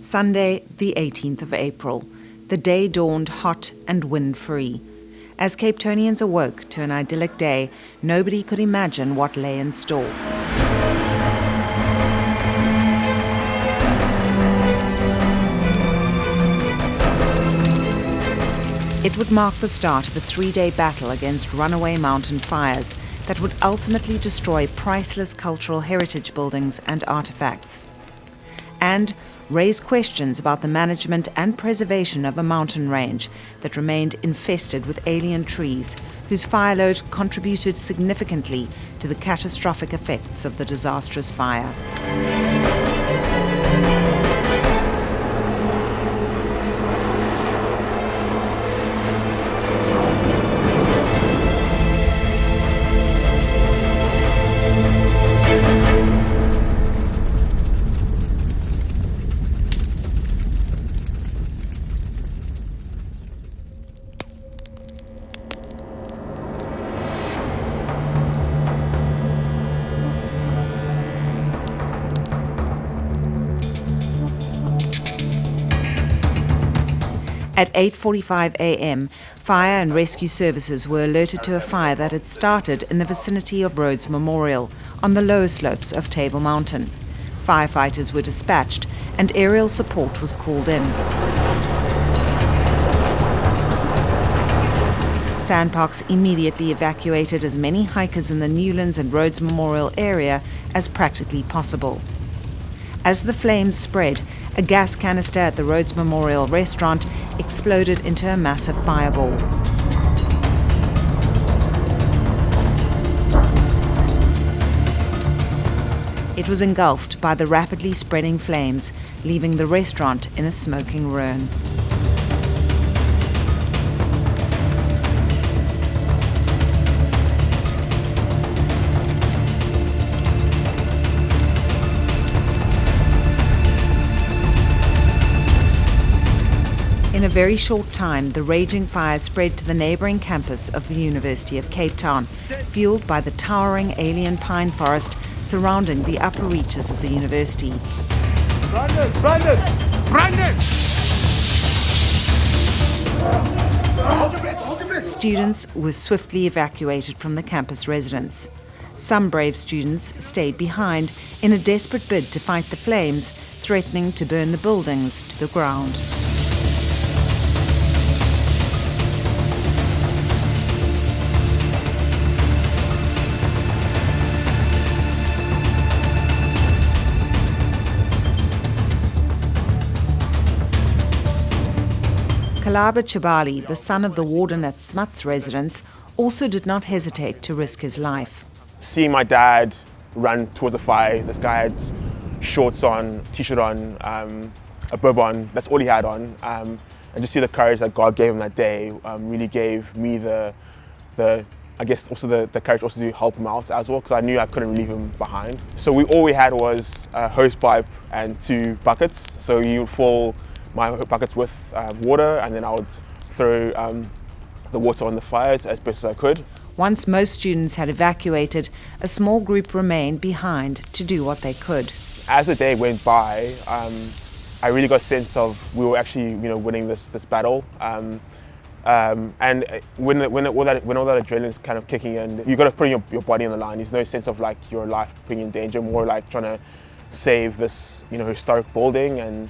Sunday, the 18th of April. The day dawned hot and wind-free. As Cape Townians awoke to an idyllic day, nobody could imagine what lay in store. It would mark the start of a 3-day battle against runaway mountain fires that would ultimately destroy priceless cultural heritage buildings and artifacts, and raise questions about the management and preservation of a mountain range that remained infested with alien trees, whose fire load contributed significantly to the catastrophic effects of the disastrous fire. At 8:45 a.m., fire and rescue services were alerted to a fire that had started in the vicinity of Rhodes Memorial on the lower slopes of Table Mountain. Firefighters were dispatched and aerial support was called in. Sandparks immediately evacuated as many hikers in the Newlands and Rhodes Memorial area as practically possible. As the flames spread, a gas canister at the Rhodes Memorial restaurant exploded into a massive fireball. It was engulfed by the rapidly spreading flames, leaving the restaurant in a smoking ruin. In a very short time, the raging fire spread to the neighbouring campus of the University of Cape Town, fueled by the towering alien pine forest surrounding the upper reaches of the university. Students were swiftly evacuated from the campus residence. Some brave students stayed behind in a desperate bid to fight the flames, threatening to burn the buildings to the ground. Kalaba Chibali, the son of the warden at Smuts residence, also did not hesitate to risk his life. Seeing my dad run towards the fire, this guy had shorts on, t-shirt on, a bib on, that's all he had on. And just see the courage that God gave him that day really gave me the courage also to help him out as well, because I knew I couldn't leave him behind. So all we had was a hose pipe and 2 buckets. So you would fill my buckets with water, and then I would throw the water on the fires as best as I could. Once most students had evacuated, a small group remained behind to do what they could. As the day went by, I really got a sense of we were actually, winning this battle. And when all that adrenaline is kind of kicking in, you got to put your body on the line. There's no sense of like your life being in danger, more like trying to save this, historic building and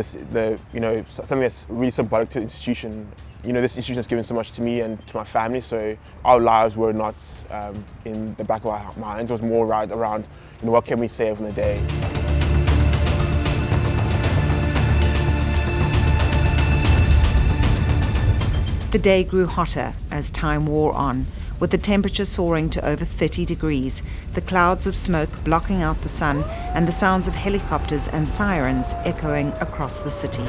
something that's really symbolic to the institution. This institution has given so much to me and to my family, so our lives were not in the back of our minds. It was more around, what can we save in the day. The day grew hotter as time wore on, with the temperature soaring to over 30 degrees, the clouds of smoke blocking out the sun, and the sounds of helicopters and sirens echoing across the city.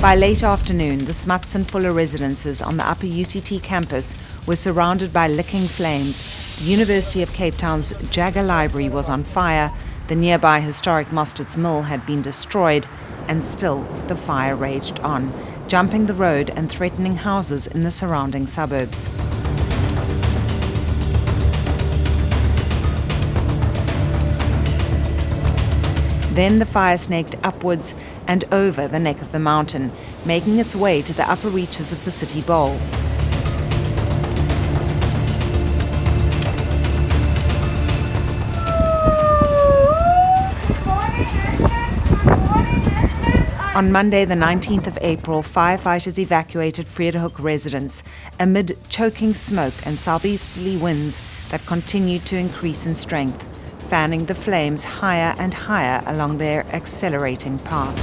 By late afternoon, the Smuts and Fuller residences on the upper UCT campus were surrounded by licking flames. The University of Cape Town's Jagger Library was on fire, the nearby historic Mostard's Mill had been destroyed, and still the fire raged on. jumping the road and threatening houses in the surrounding suburbs. Then the fire snaked upwards and over the neck of the mountain, making its way to the upper reaches of the city bowl. On Monday, the 19th of April, firefighters evacuated Vredehuk residents amid choking smoke and southeasterly winds that continued to increase in strength, fanning the flames higher and higher along their accelerating path.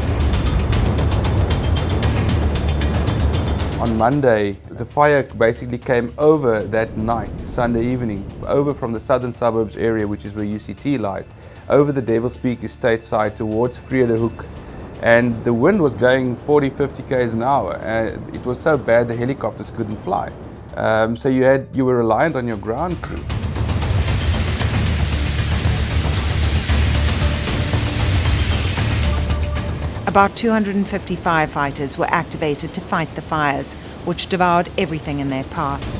On Monday, the fire basically came over that night, Sunday evening, over from the southern suburbs area, which is where UCT lies, over the Devil's Peak estate side towards Vredehuk. And the wind was going 40-50 k's an hour. It was so bad the helicopters couldn't fly. So you were reliant on your ground crew. About 250 firefighters were activated to fight the fires, which devoured everything in their path.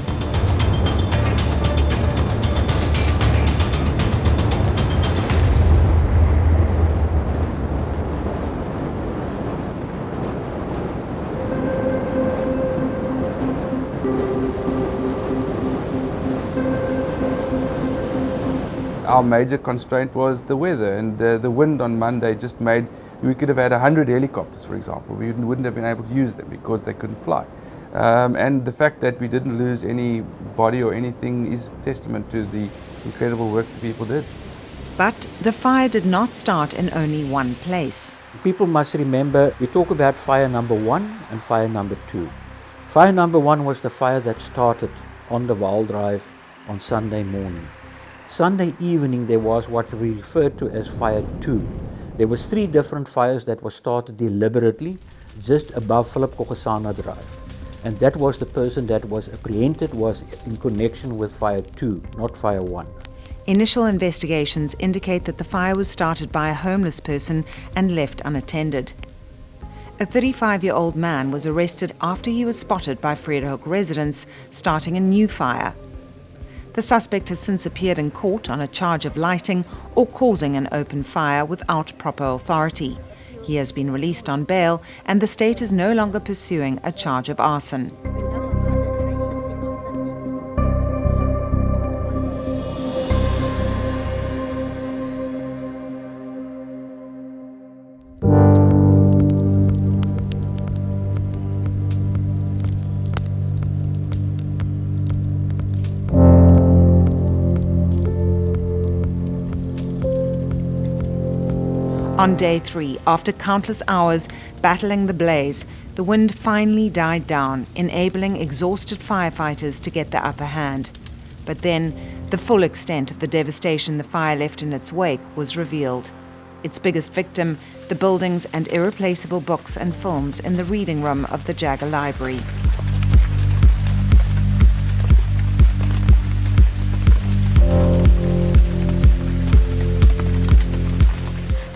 Our major constraint was the weather, and the wind on Monday just made, we could have had 100 helicopters, for example. We wouldn't have been able to use them because they couldn't fly. And the fact that we didn't lose any body or anything is testament to the incredible work the people did. But the fire did not start in only one place. People must remember, we talk about fire number 1 and fire number 2. Fire number 1 was the fire that started on the Vaal Drive on Sunday morning. Sunday evening there was what we referred to as fire 2. There was 3 different fires that were started deliberately just above Philip Kogesana Drive. And that was the person that was apprehended was in connection with fire 2, not fire 1. Initial investigations indicate that the fire was started by a homeless person and left unattended. A 35-year-old man was arrested after he was spotted by Vredehuk residents starting a new fire. The suspect has since appeared in court on a charge of lighting or causing an open fire without proper authority. He has been released on bail, and the state is no longer pursuing a charge of arson. On day 3, after countless hours battling the blaze, the wind finally died down, enabling exhausted firefighters to get the upper hand. But then, the full extent of the devastation the fire left in its wake was revealed. Its biggest victim, the buildings and irreplaceable books and films in the reading room of the Jagger Library.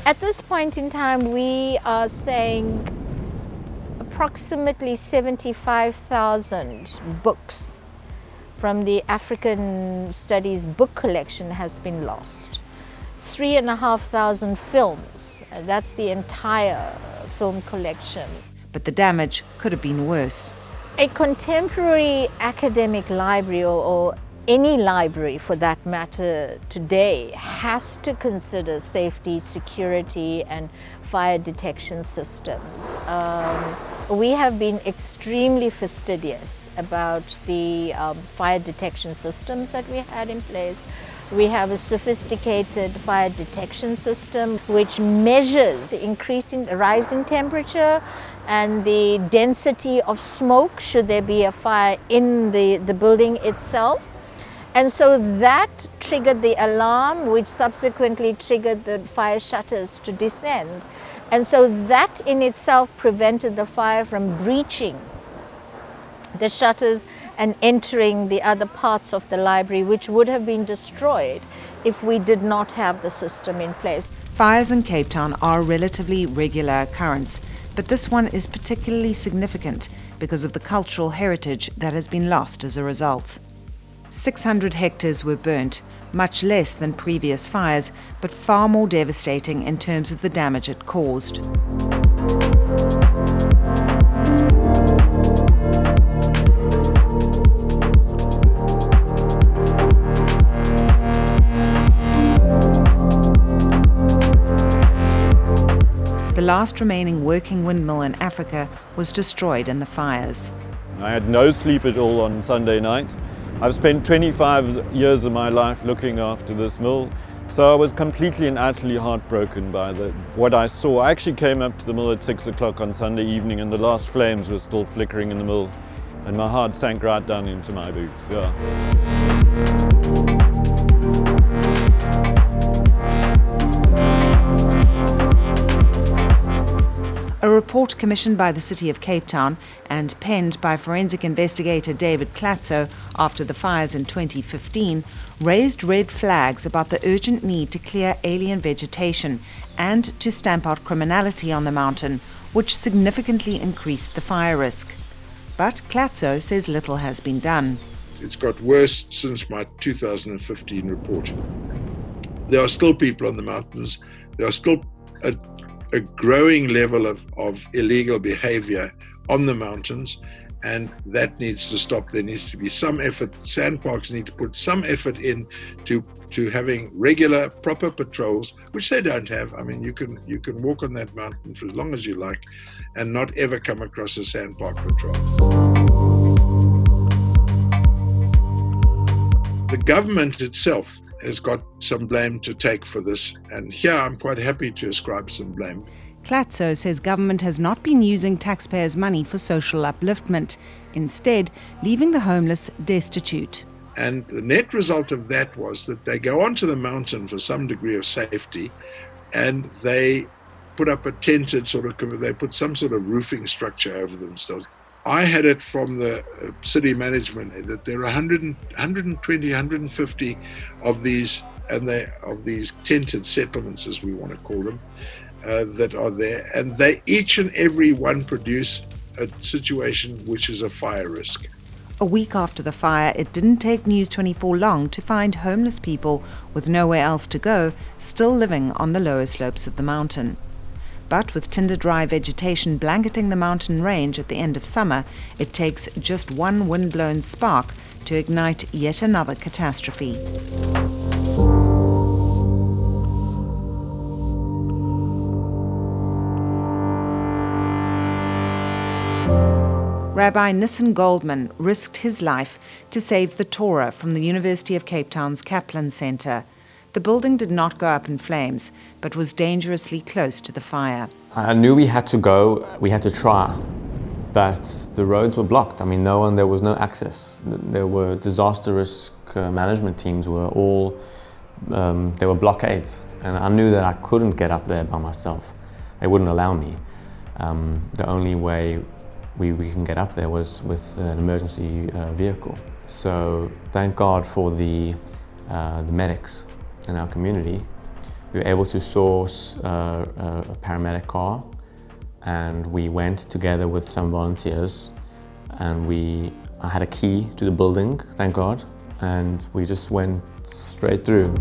At this point in time, we are saying approximately 75,000 books from the African Studies book collection has been lost. 3,500 films, that's the entire film collection. But the damage could have been worse. A contemporary academic library or any library for that matter today has to consider safety, security and fire detection systems. We have been extremely fastidious about the fire detection systems that we had in place. We have a sophisticated fire detection system which measures the rising temperature and the density of smoke should there be a fire in the building itself. And so that triggered the alarm, which subsequently triggered the fire shutters to descend. And so that in itself prevented the fire from breaching the shutters and entering the other parts of the library, which would have been destroyed if we did not have the system in place. Fires in Cape Town are a relatively regular occurrence, But this one is particularly significant because of the cultural heritage that has been lost as a result. 600 hectares were burnt, much less than previous fires, but far more devastating in terms of the damage it caused. The last remaining working windmill in Africa was destroyed in the fires. I had no sleep at all on Sunday night. I've spent 25 years of my life looking after this mill, so I was completely and utterly heartbroken by what I saw. I actually came up to the mill at 6 o'clock on Sunday evening and the last flames were still flickering in the mill, and my heart sank right down into my boots. Yeah. A report commissioned by the City of Cape Town and penned by forensic investigator David Klatzo after the fires in 2015 raised red flags about the urgent need to clear alien vegetation and to stamp out criminality on the mountain, which significantly increased the fire risk. But Klatzo says little has been done. It's got worse since my 2015 report. There are still people on the mountains. There are still a growing level of illegal behavior on the mountains, and that needs to stop. There needs to be some effort. Sandparks need to put some effort in to having regular, proper patrols, which they don't have. I mean, you can walk on that mountain for as long as you like and not ever come across a sandpark patrol. The government itself has got some blame to take for this, and here I'm quite happy to ascribe some blame. Klatzo says government has not been using taxpayers' money for social upliftment, instead leaving the homeless destitute. And the net result of that was that they go onto the mountain for some degree of safety, and they put up a tented they put some sort of roofing structure over themselves. I had it from the city management that there are 120, 150 of these tented settlements, as we want to call them, that are there, and they each and every one produce a situation which is a fire risk. A week after the fire, it didn't take News 24 long to find homeless people with nowhere else to go still living on the lower slopes of the mountain. But with tinder-dry vegetation blanketing the mountain range at the end of summer, it takes just one wind-blown spark to ignite yet another catastrophe. Rabbi Nissen Goldman risked his life to save the Torah from the University of Cape Town's Kaplan Center. The building did not go up in flames, but was dangerously close to the fire. I knew we had to go, we had to try, but the roads were blocked. I mean, there was no access. There were disaster risk management teams were all, there were blockades. And I knew that I couldn't get up there by myself. They wouldn't allow me. The only way we can get up there was with an emergency vehicle. So thank God for the medics in our community. We were able to source a paramedic car, and we went together with some volunteers, and I had a key to the building, thank God, and we just went straight through.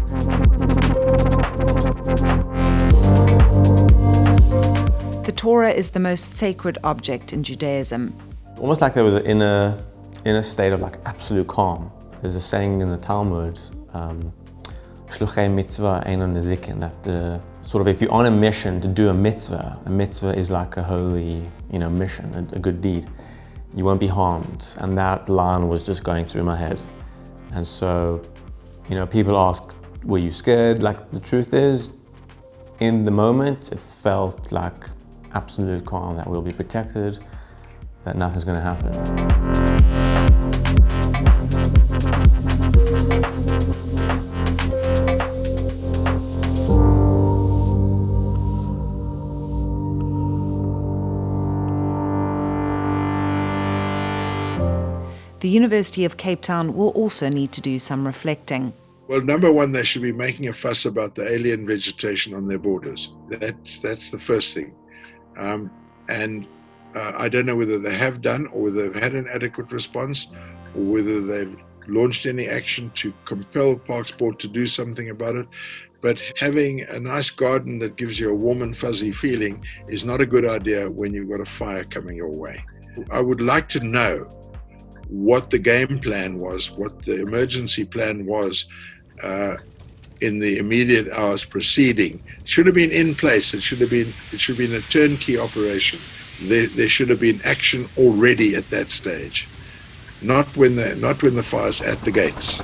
The Torah is the most sacred object in Judaism. Almost like there was an inner state of like absolute calm. There's a saying in the Talmud, Shluchei mitzvah eino nezikin, that sort of if you're on a mission to do a mitzvah is like a holy, mission, a good deed. You won't be harmed, and that line was just going through my head. And so, people ask, were you scared? Like, the truth is, in the moment, it felt like absolute calm, that we'll be protected, that nothing's going to happen. The University of Cape Town will also need to do some reflecting. Well, number one, they should be making a fuss about the alien vegetation on their borders. That's the first thing. And I don't know whether they have done, or whether they've had an adequate response, or whether they've launched any action to compel Parks Board to do something about it. But having a nice garden that gives you a warm and fuzzy feeling is not a good idea when you've got a fire coming your way. I would like to know what the game plan was, what the emergency plan was in the immediate hours preceding. It should have been in place. It should have been a turnkey operation. There should have been action already at that stage, not when the fire's at the gates.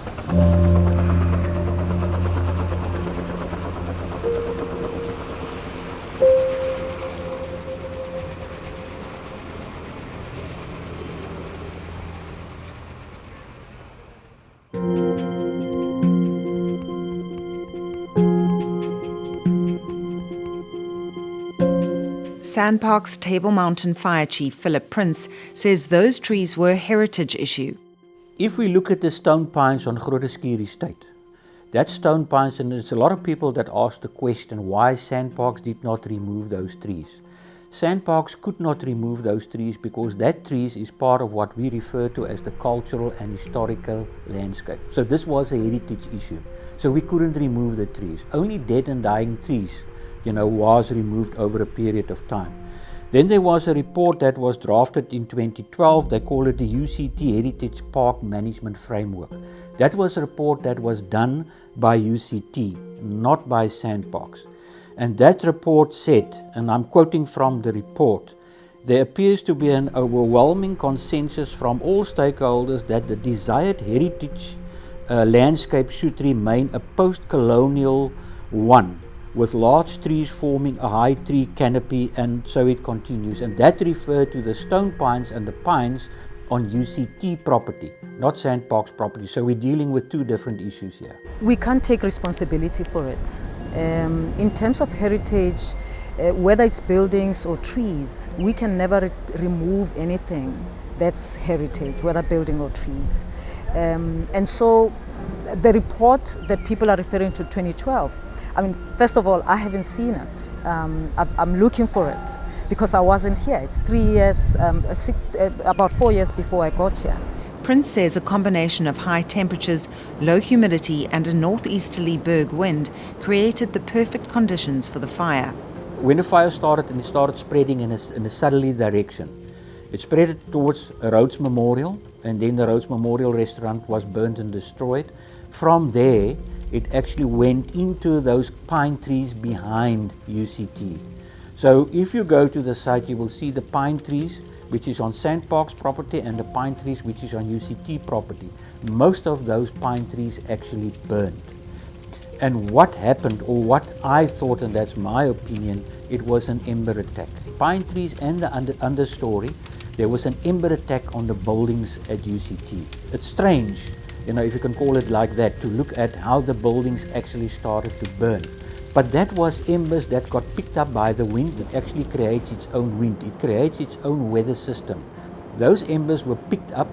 Sandpark's Table Mountain Fire Chief Philip Prince says those trees were a heritage issue. If we look at the stone pines on Grooteschuur Estate, that stone pines, and there's a lot of people that ask the question why Sandparks did not remove those trees. Sandparks could not remove those trees because that trees is part of what we refer to as the cultural and historical landscape. So this was a heritage issue. So we couldn't remove the trees. Only dead and dying trees, was removed over a period of time. Then there was a report that was drafted in 2012. They call it the UCT Heritage Park Management Framework. That was a report that was done by UCT, not by Sandparks. And that report said, and I'm quoting from the report, there appears to be an overwhelming consensus from all stakeholders that the desired heritage landscape should remain a post-colonial one, with large trees forming a high tree canopy, and so it continues. And that referred to the stone pines and the pines on UCT property, not Sandparks property. So we're dealing with two different issues here. We can't take responsibility for it. In terms of heritage, whether it's buildings or trees, we can never remove anything that's heritage, whether building or trees. And so the report that people are referring to, 2012, I mean, first of all, I haven't seen it. I'm looking for it because I wasn't here. It's 3 years, about 4 years before I got here. Prince says a combination of high temperatures, low humidity and a northeasterly berg wind created the perfect conditions for the fire. When the fire started, and it started spreading in a southerly direction, it spread towards Rhodes Memorial, and then the Rhodes Memorial restaurant was burnt and destroyed. From there, it actually went into those pine trees behind UCT. So if you go to the site, you will see the pine trees, which is on Sandparks property, and the pine trees, which is on UCT property. Most of those pine trees actually burned. And what happened, or what I thought, and that's my opinion, it was an ember attack. Pine trees and the understory, there was an ember attack on the buildings at UCT. It's strange, if you can call it like that, to look at how the buildings actually started to burn. But that was embers that got picked up by the wind. It actually creates its own wind. It creates its own weather system. Those embers were picked up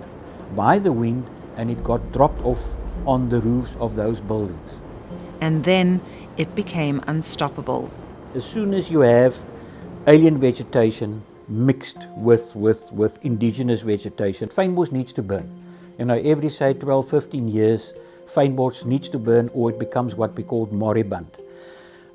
by the wind, and it got dropped off on the roofs of those buildings. And then it became unstoppable. As soon as you have alien vegetation mixed with indigenous vegetation, fynbos needs to burn. Every say 12, 15 years, fynbos needs to burn, or it becomes what we call moribund.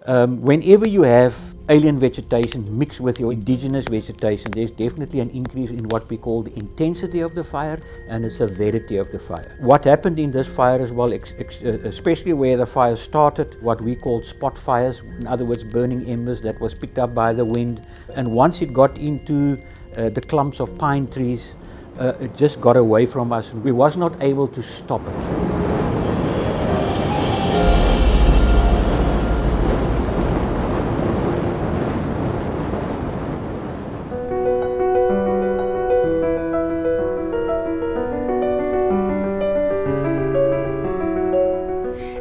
Whenever you have alien vegetation mixed with your indigenous vegetation, there's definitely an increase in what we call the intensity of the fire and the severity of the fire. What happened in this fire as well, especially where the fire started, what we called spot fires, in other words burning embers that was picked up by the wind, and once it got into the clumps of pine trees, it just got away from us, and we was not able to stop it.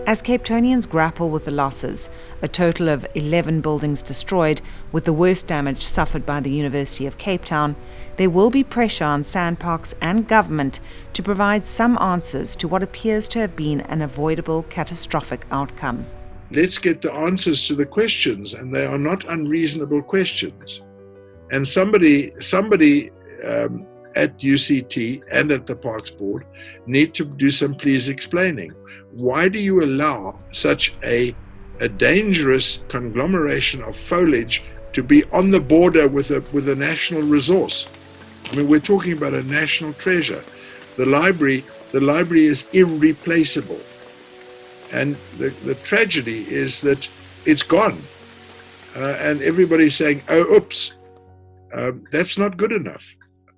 As Cape Townians grapple with the losses, a total of 11 buildings destroyed, with the worst damage suffered by the University of Cape Town, there will be pressure on Sandparks and government to provide some answers to what appears to have been an avoidable catastrophic outcome. Let's get the answers to the questions, and they are not unreasonable questions. And somebody at UCT and at the Parks Board need to do some please explaining. Why do you allow such a dangerous conglomeration of foliage to be on the border with a national resource? I mean, we're talking about a national treasure. The library is irreplaceable. And the tragedy is that it's gone. And everybody's saying, oh, oops, that's not good enough.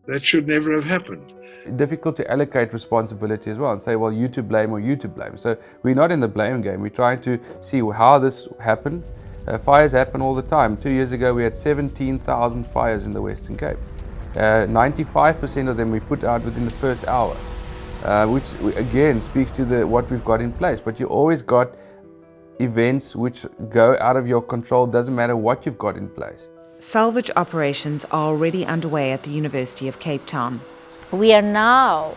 That should never have happened. Difficult to allocate responsibility as well and say, well, you to blame or you to blame. So we're not in the blame game. We're trying to see how this happened. Fires happen all the time. 2 years ago, we had 17,000 fires in the Western Cape. 95% of them we put out within the first hour, which again speaks to what we've got in place. But you always got events which go out of your control, doesn't matter what you've got in place. Salvage operations are already underway at the University of Cape Town. We are now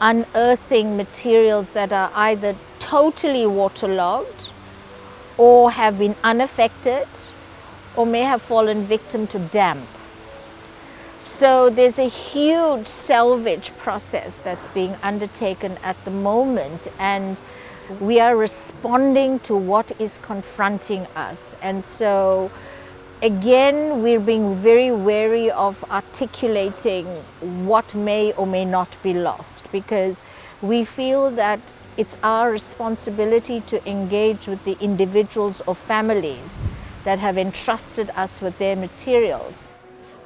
unearthing materials that are either totally waterlogged or have been unaffected or may have fallen victim to damp. So there's a huge salvage process that's being undertaken at the moment, and we are responding to what is confronting us. And so again, we're being very wary of articulating what may or may not be lost, because we feel that it's our responsibility to engage with the individuals or families that have entrusted us with their materials.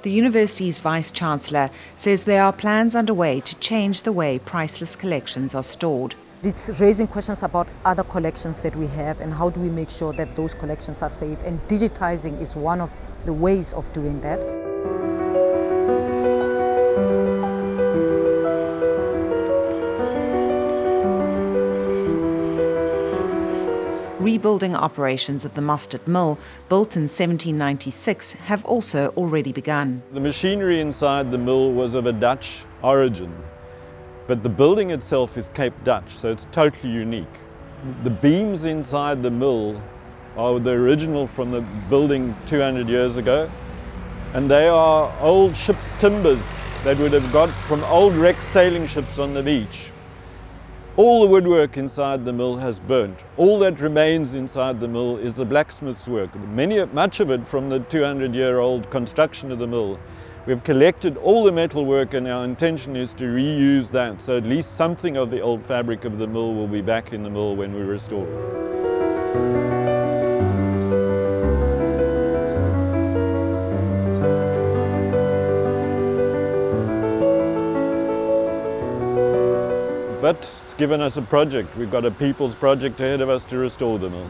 The university's Vice-Chancellor says there are plans underway to change the way priceless collections are stored. It's raising questions about other collections that we have and how do we make sure that those collections are safe, and digitizing is one of the ways of doing that. Rebuilding operations of the Mustard Mill, built in 1796, have also already begun. The machinery inside the mill was of a Dutch origin, but the building itself is Cape Dutch, so it's totally unique. The beams inside the mill are the original from the building 200 years ago, and they are old ship's timbers that would have got from old wrecked sailing ships on the beach. All the woodwork inside the mill has burnt. All that remains inside the mill is the blacksmith's work, much of it from the 200-year-old construction of the mill. We've collected all the metalwork, and our intention is to reuse that, so at least something of the old fabric of the mill will be back in the mill when we restore it. But it's given us a project. We've got a people's project ahead of us to restore the mill.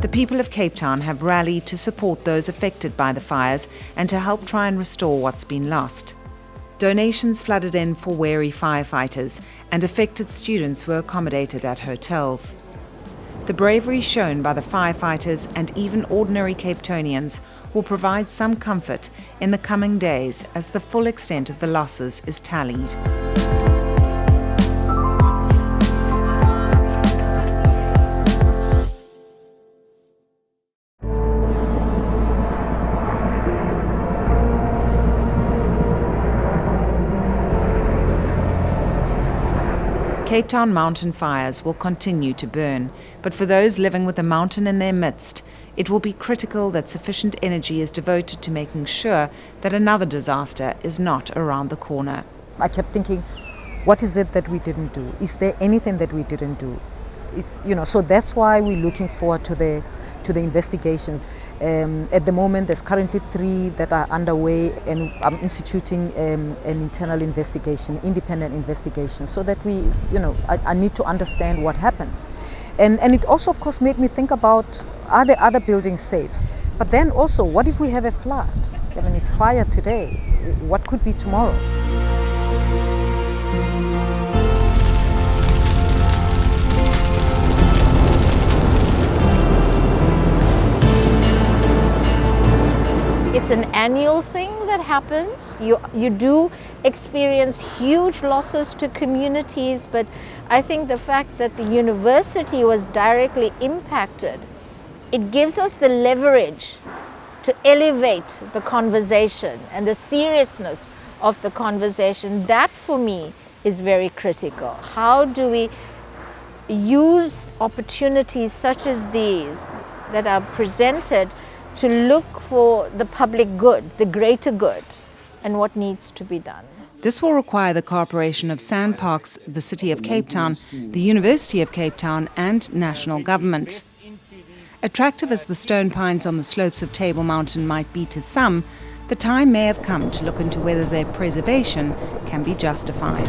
The people of Cape Town have rallied to support those affected by the fires and to help try and restore what's been lost. Donations flooded in for weary firefighters, and affected students were accommodated at hotels. The bravery shown by the firefighters and even ordinary Cape Townians will provide some comfort in the coming days as the full extent of the losses is tallied. Cape Town mountain fires will continue to burn, but for those living with a mountain in their midst, it will be critical that sufficient energy is devoted to making sure that another disaster is not around the corner. I kept thinking, what is it that we didn't do? Is there anything that we didn't do? So that's why we're looking forward to the investigations. At the moment, there's currently 3 that are underway, and I'm instituting an internal investigation, independent investigation, so that I need to understand what happened. And it also, of course, made me think about, are there other buildings safe? But then also, what if we have a flood? I mean, it's fire today. What could be tomorrow? it's an annual thing that happens. You do experience huge losses to communities, but I think the fact that the university was directly impacted, it gives us the leverage to elevate the conversation and the seriousness of the conversation. That for me is very critical. How do we use opportunities such as these that are presented to look for the public good, the greater good, and what needs to be done? This will require the cooperation of Sandparks, the City of Cape Town, the University of Cape Town and national government. Attractive as the stone pines on the slopes of Table Mountain might be to some, the time may have come to look into whether their preservation can be justified.